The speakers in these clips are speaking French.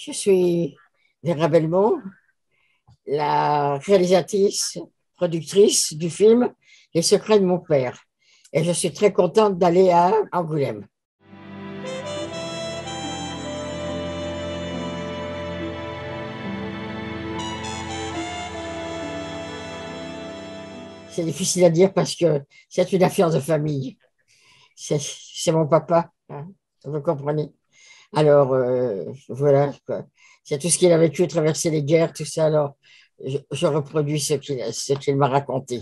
Je suis Vera Belmont, la réalisatrice, productrice du film Les secrets de mon père. Et je suis très contente d'aller à Angoulême. C'est difficile à dire parce que c'est une affaire de famille. C'est mon papa, hein, vous comprenez. Alors, voilà, quoi. C'est tout ce qu'il a vécu, traverser les guerres, tout ça. Alors, je reproduis ce qu'il m'a raconté.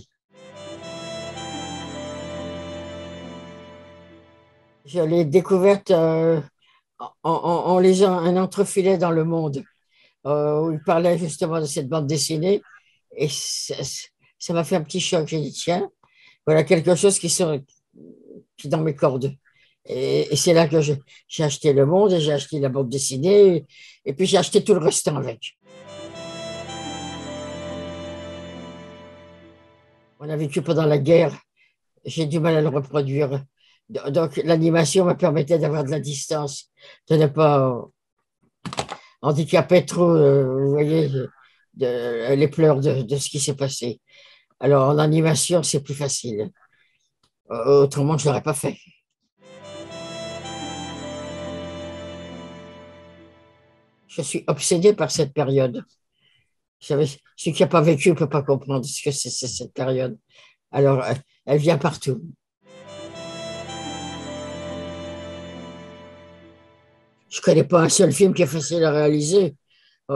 Je l'ai découverte en lisant un entrefilet dans Le Monde, où il parlait justement de cette bande dessinée. Et ça m'a fait un petit choc. J'ai dit, tiens, voilà quelque chose qui est dans mes cordes. Et c'est là que j'ai acheté Le Monde et j'ai acheté la bande dessinée. Et puis j'ai acheté tout le restant avec. On a vécu pendant la guerre. J'ai du mal à le reproduire. Donc l'animation me permettait d'avoir de la distance, de ne pas handicaper trop, vous voyez, les pleurs de ce qui s'est passé. Alors en animation, c'est plus facile. Autrement, je ne l'aurais pas fait. Je suis obsédée par cette période. Vous savez, celui qui n'a pas vécu ne peut pas comprendre ce que c'est cette période. Alors, elle vient partout. Je ne connais pas un seul film qui est facile à réaliser. Ça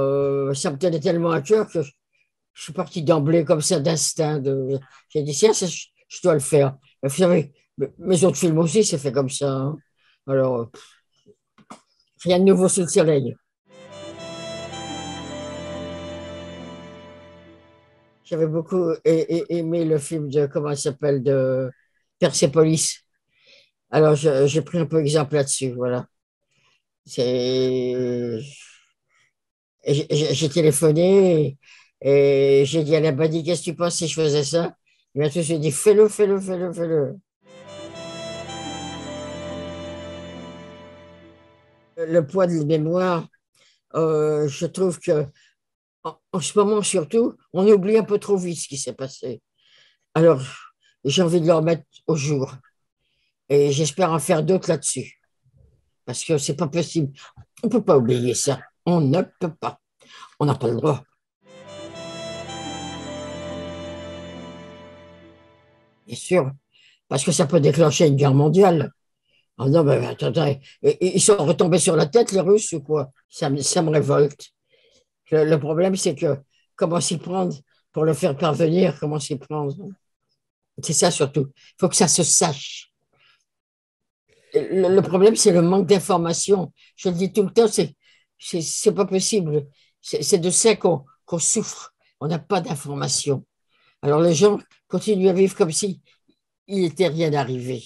me tenait tellement à cœur que je suis parti d'emblée comme ça, d'instinct. J'ai dit, tiens, je dois le faire. Vous savez, mes autres films aussi, c'est fait comme ça, hein. Alors, rien de nouveau sous le soleil. J'avais beaucoup aimé le film de, comment il s'appelle, de Persepolis. Alors, j'ai pris un peu exemple là-dessus, voilà. C'est... J'ai téléphoné et j'ai dit à la Badi, qu'est-ce que tu penses si je faisais ça? Il m'a tout de suite dit, fais-le, fais-le, fais-le, fais-le. Le poids de la mémoire, je trouve que en ce moment surtout, on oublie un peu trop vite ce qui s'est passé. Alors, j'ai envie de le remettre au jour et j'espère en faire d'autres là-dessus parce que c'est pas possible. On peut pas oublier ça. On ne peut pas. On n'a pas le droit. Bien sûr, parce que ça peut déclencher une guerre mondiale. Ah non, mais attendez, ils sont retombés sur la tête, les Russes, ou quoi? Ça me révolte. Le problème, c'est que comment s'y prendre pour le faire parvenir, comment s'y prendre? C'est ça surtout. Il faut que ça se sache. Le problème, c'est le manque d'information. Je le dis tout le temps, c'est pas possible. C'est de ça qu'on souffre. On n'a pas d'information. Alors les gens continuent à vivre comme si il n'était rien arrivé.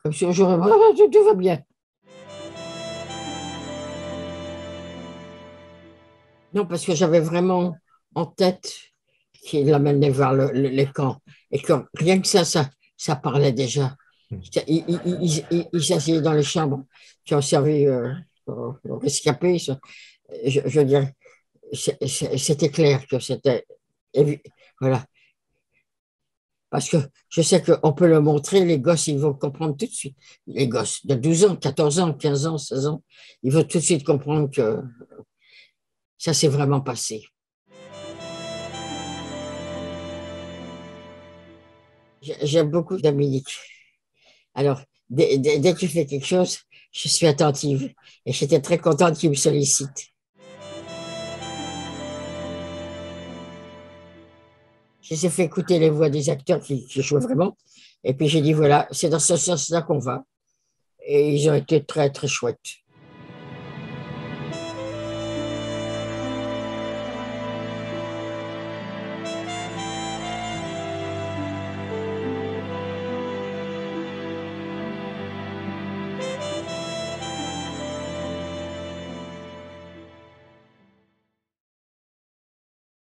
Comme si aujourd'hui, tout va bien. Non, parce que j'avais vraiment en tête qu'il l'amenait vers les camps. Et que rien que ça parlait déjà. Ils s'asseyaient dans les chambres qui ont servi aux rescapés. Je veux dire, c'était clair que c'était. Voilà. Parce que je sais qu'on peut le montrer, les gosses, ils vont comprendre tout de suite. Les gosses de 12 ans, 14 ans, 15 ans, 16 ans, ils vont tout de suite comprendre que ça s'est vraiment passé. J'aime beaucoup Dominique. Alors, dès qu'il fait quelque chose, je suis attentive. Et j'étais très contente qu'il me sollicite. Je les ai fait écouter les voix des acteurs qui jouaient vraiment. Et puis j'ai dit, voilà, c'est dans ce sens-là qu'on va. Et ils ont été très, très chouettes.